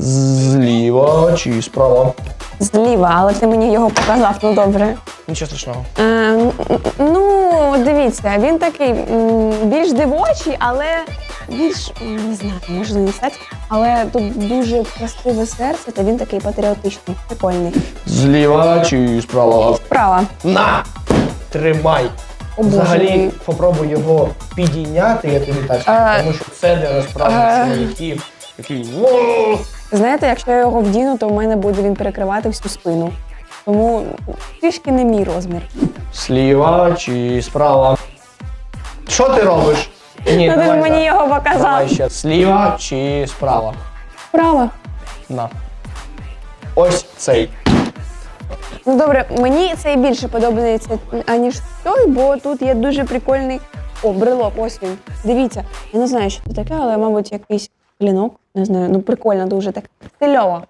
Зліва чи справа? Зліва, але ти мені його показав, ну добре. Нічого страшного. Ну, дивіться, він такий більш дивочий, але більш, не знаю, може не стать, але тут дуже красиве серце, та він такий патріотичний, прикольний. Зліва чи справа? Справа. На! Тримай! О, Боже Взагалі, мій. попробуй його підійняти, я тобі так скажу, тому що це для справжніх чоловіків. Такий «Воу!» Знаєте, якщо я його вдіну, то в мене буде він перекривати всю спину. Тому трішки не мій розмір. Зліва чи справа? Що ти робиш? Ні, Ну ти ж давай мені так. його показав. Давай ще. Зліва чи справа? Справа. На. Ось цей. Ну добре, мені цей більше подобається, аніж той, бо тут є дуже прикольний брелок, ось він. Дивіться, я не знаю, що це таке, але, мабуть, якийсь клінок, не знаю, ну прикольно дуже так. Стильово.